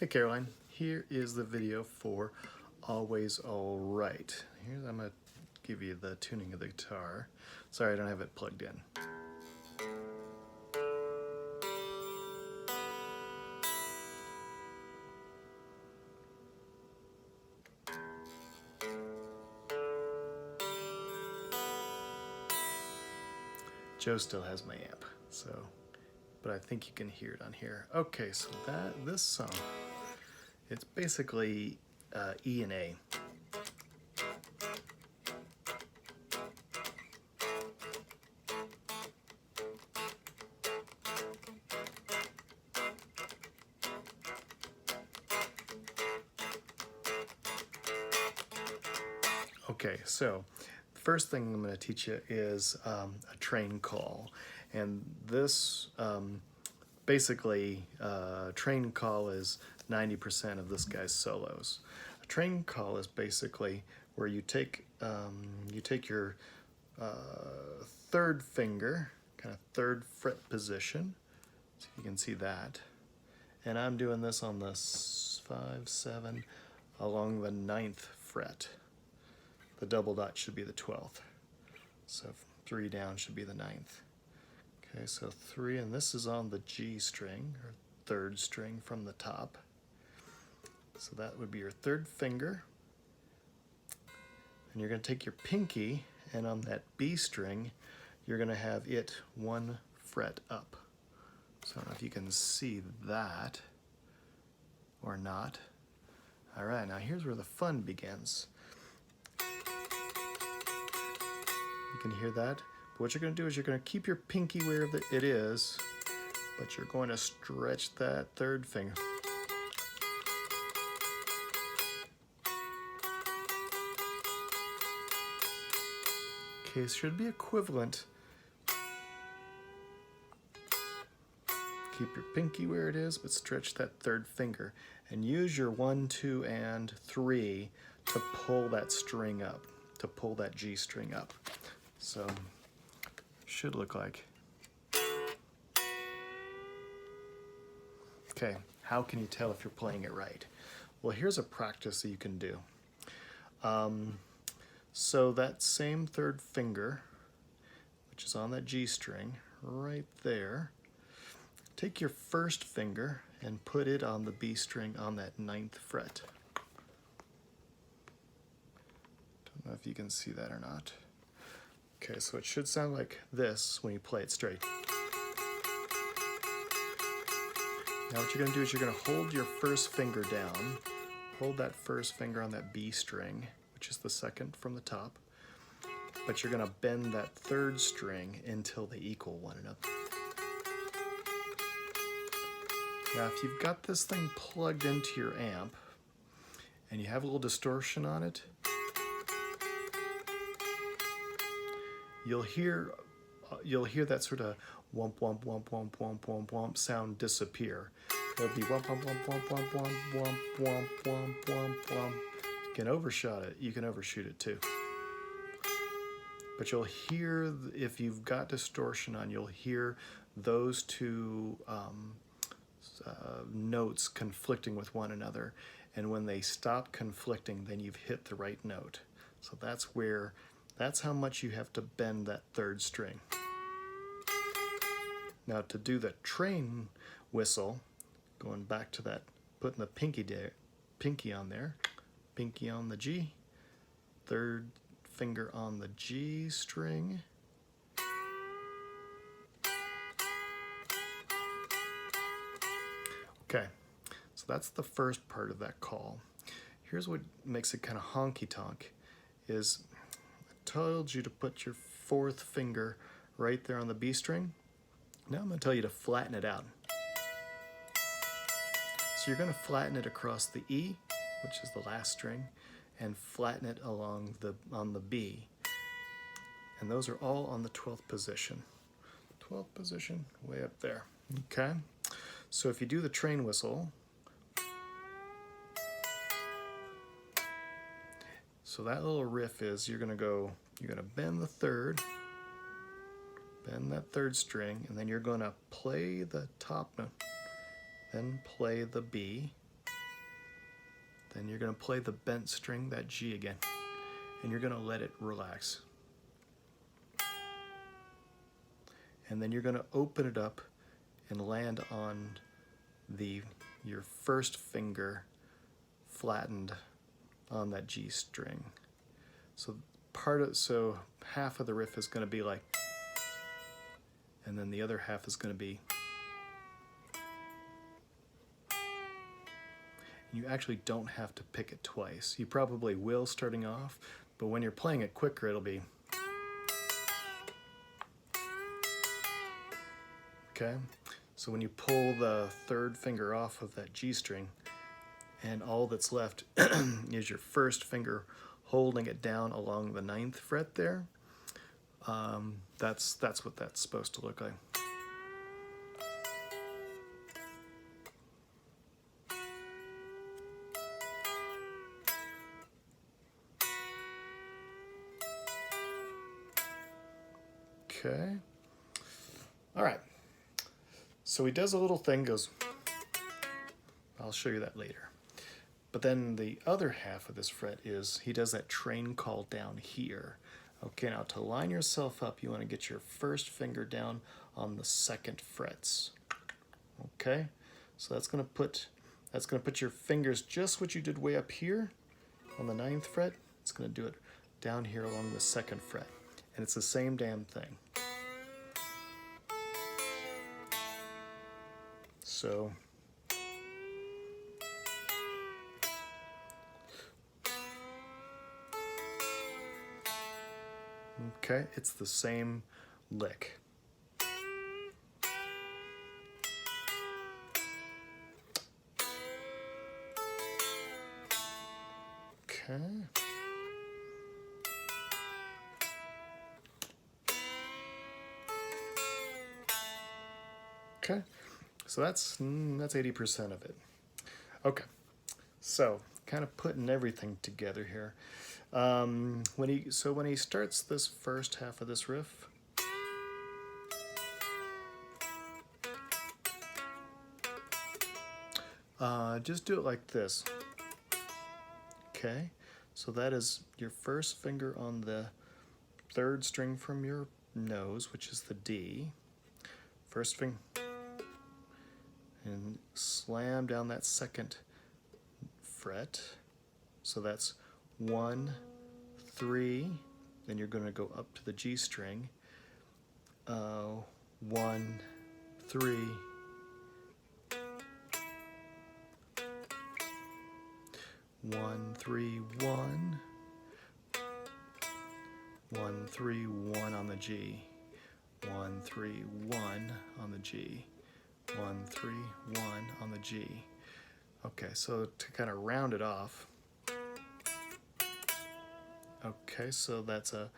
Hey Caroline, here is the video for Always Alright. I'm going to give you the tuning of the guitar. Sorry, I don't have it plugged in. Joe still has my amp, but I think you can hear it on here. Okay, so this song, it's basically E and A. Okay, so the first thing I'm going to teach you is a train call. And this basically, train call is 90% of this guy's solos. A train call is basically where you take your third finger, kind of third fret position, so you can see that. And I'm doing this on the 5, 7, along the 9th fret. The double dot should be the 12th. So 3 down should be the 9th. Okay, so 3, and this is on the G string, or third string from the top. So that would be your third finger. And you're going to take your pinky, and on that B string, you're going to have it 1 fret up. So I don't know if you can see that or not. All right, now here's where the fun begins. You can hear that. But what you're going to do is you're going to keep your pinky where it is, but you're going to stretch that third finger. Okay, it should be equivalent. Keep your pinky where it is, but stretch that third finger. And use your 1, 2, and 3 to pull that string up, to pull that G string up. So, should look like. Okay, how can you tell if you're playing it right? Well, here's a practice that you can do. So that same third finger, which is on that G string, right there, take your first finger and put it on the B string on that 9th fret. Don't know if you can see that or not. Okay, so it should sound like this when you play it straight. Now what you're going to do is you're going to hold your first finger down, hold that first finger on that B string, which is the 2nd from the top, but you're going to bend that 3rd string until they equal one another. Now if you've got this thing plugged into your amp and you have a little distortion on it, you'll hear that sort of womp womp womp womp womp womp womp sound disappear. It'll be womp womp womp womp womp womp womp womp womp womp womp. You can overshot it, you can overshoot it too. But you'll hear, if you've got distortion on, you'll hear those two notes conflicting with one another. And when they stop conflicting, then you've hit the right note. So that's how much you have to bend that 3rd string. Now to do the train whistle, going back to that, putting the pinky on there, pinky on the G, 3rd finger on the G string, okay, so that's the first part of that call. Here's what makes it kind of honky-tonk is I told you to put your 4th finger right there on the B string. Now I'm going to tell you to flatten it out. So you're going to flatten it across the E, which is the last string, and flatten it on the B. And those are all on the 12th position. 12th position, way up there. Okay? So if you do the train whistle, so that little riff is you're going to bend the 3rd, bend that 3rd string, and then you're going to play the top note, then play the B, Then you're going to play the bent string, that G again, and you're going to let it relax. And then you're going to open it up and land on your first finger flattened on that G string. So half of the riff is going to be like, and then the other half is going to be. You actually don't have to pick it twice. You probably will starting off, but when you're playing it quicker, it'll be. Okay? So when you pull the third finger off of that G string, and all that's left is your first finger holding it down along the 9th fret there, that's what that's supposed to look like. Okay. All right. So he does a little thing, goes, I'll show you that later. But then the other half of this fret is he does that train call down here. Okay, now to line yourself up, you want to get your first finger down on the 2nd frets. Okay, so that's going to put your fingers just what you did way up here on the 9th fret. It's going to do it down here along the 2nd fret, and it's the same damn thing. So. Okay, it's the same lick. Okay. Okay, so that's 80% of it. Okay, so kind of putting everything together here. When he starts this first half of this riff, just do it like this. Okay, so that is your first finger on the 3rd string from your nose, which is the D. First finger, and slam down that 2nd fret. So that's 1, 3, then you're going to go up to the G string. 1, 3, 1, 3, 1, 1, 3, 1 on the G, 1, 3, 1 on the G, 1, 3, 1 on the G. Okay, so to kind of round it off. Okay, so that's a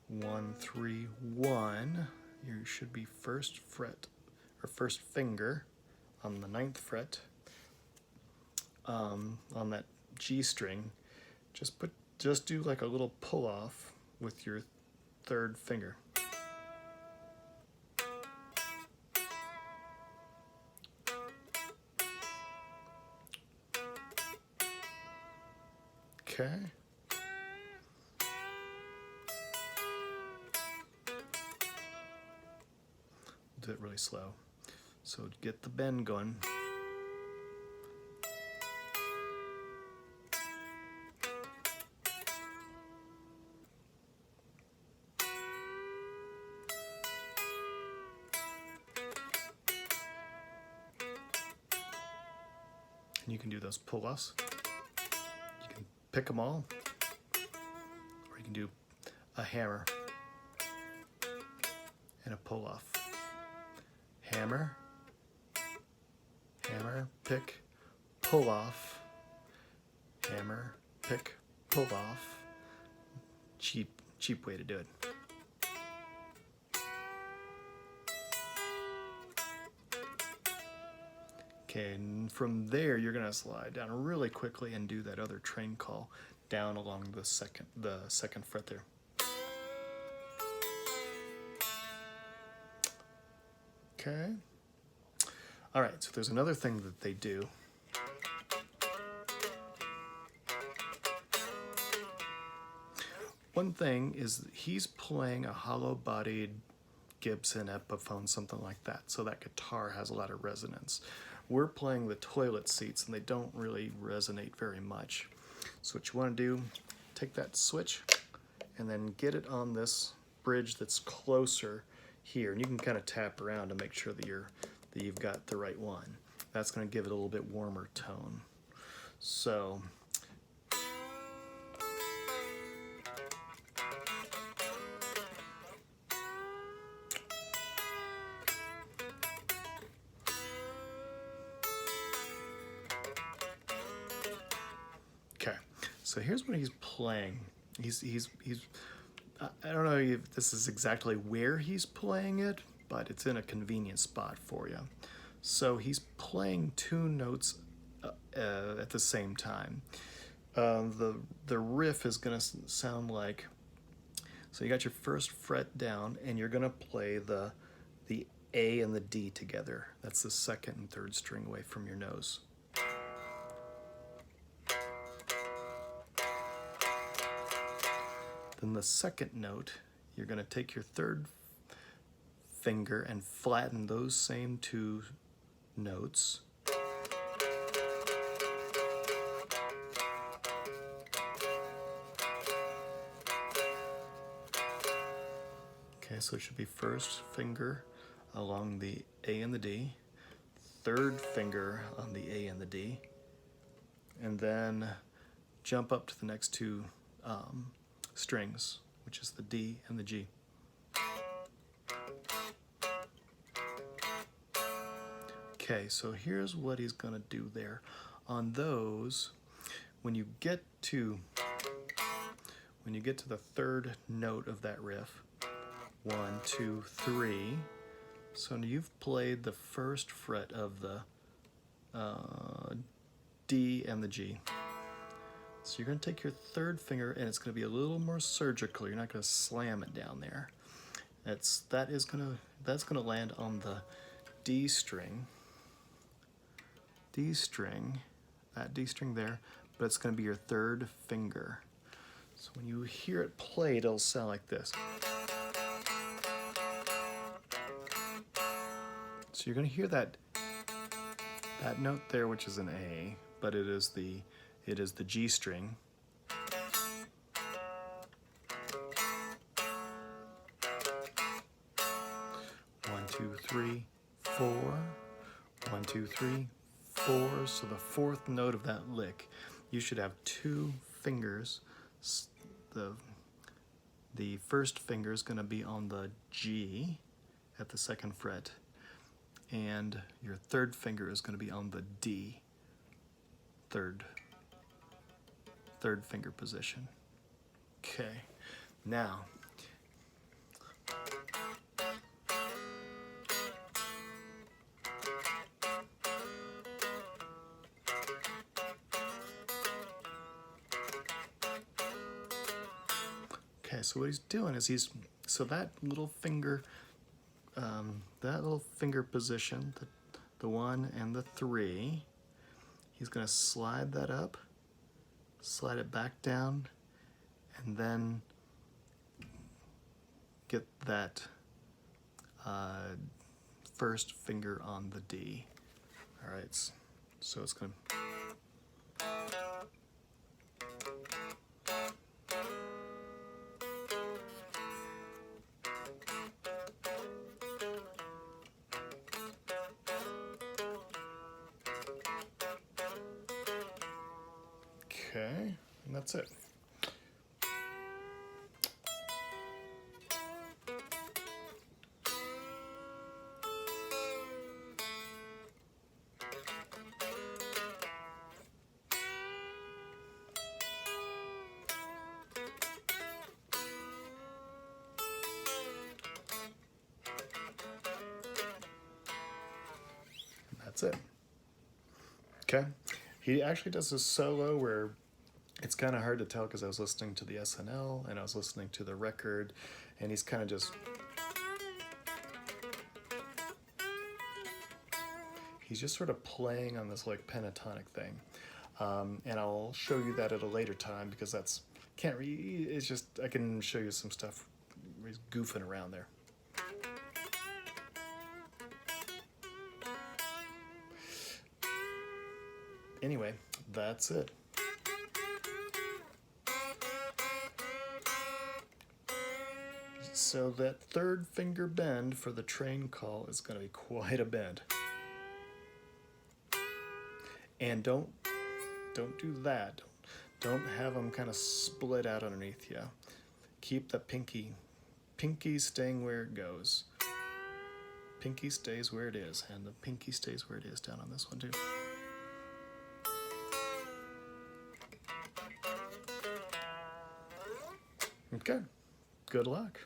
1, 3, 1. You should be first fret or first finger on the 9th fret on that G string. Just do like a little pull off with your 3rd finger. Okay. Do it really slow. So get the bend going. And you can do those pull-offs. You can pick them all, or you can do a hammer and a pull-off. Hammer, hammer, pick, pull off, hammer, pick, pull off. Cheap way to do it. Okay, and from there you're gonna slide down really quickly and do that other train call down along the second fret there. Okay. All right, so there's another thing that they do. one thing is he's playing a hollow-bodied Gibson Epiphone, something like that, so that guitar has a lot of resonance. We're playing the toilet seats and they don't really resonate very much. So what you want to do, take that switch and then get it on this bridge that's closer here, and you can kind of tap around to make sure that you've got the right one. That's going to give it a little bit warmer tone. So okay, so here's what he's playing. He's I don't know if this is exactly where he's playing it, but it's in a convenient spot for you. So he's playing two notes at the same time. The riff is going to sound like, so you got your first fret down, and you're going to play the A and the D together. That's the second and third string away from your nose. Then the second note, you're going to take your third finger and flatten those same two notes. Okay, so it should be first finger along the A and the D, third finger on the A and the D, and then jump up to the next two strings, which is the D and the G. Okay, so here's what he's going to do there. On those, when you get to the third note of that riff, 1, 2, 3. So you've played the first fret of the D and the G. So you're going to take your third finger, and it's going to be a little more surgical. You're not going to slam it down there. That's going to land on the D string. That D string there, but it's going to be your third finger. So when you hear it played, it'll sound like this. So you're going to hear that note there, which is an A, but it is the G string. One, two, three, 4. 1, 2, 3, 4. So the fourth note of that lick, you should have two fingers. The first finger is going to be on the G at the second fret, and your third finger is going to be on the D, third finger position. Okay, now okay, so what he's doing is that little finger position, the 1 and the 3, he's going to slide that up, slide it back down, and then get that first finger on the D. All right, so it's going to... Okay, and that's it. That's it. Okay. He actually does a solo where it's kind of hard to tell because I was listening to the SNL and I was listening to the record, and he's kind of just... He's just sort of playing on this like pentatonic thing. And I'll show you that at a later time because that's can't read. It's just I can show you some stuff. He's goofing around there. Anyway, that's it. So that third finger bend for the train call is going to be quite a bend. And don't do that. Don't have them kind of split out underneath you. Keep the pinky staying where it goes. Pinky stays where it is, and the pinky stays where it is down on this one too. Okay, good luck.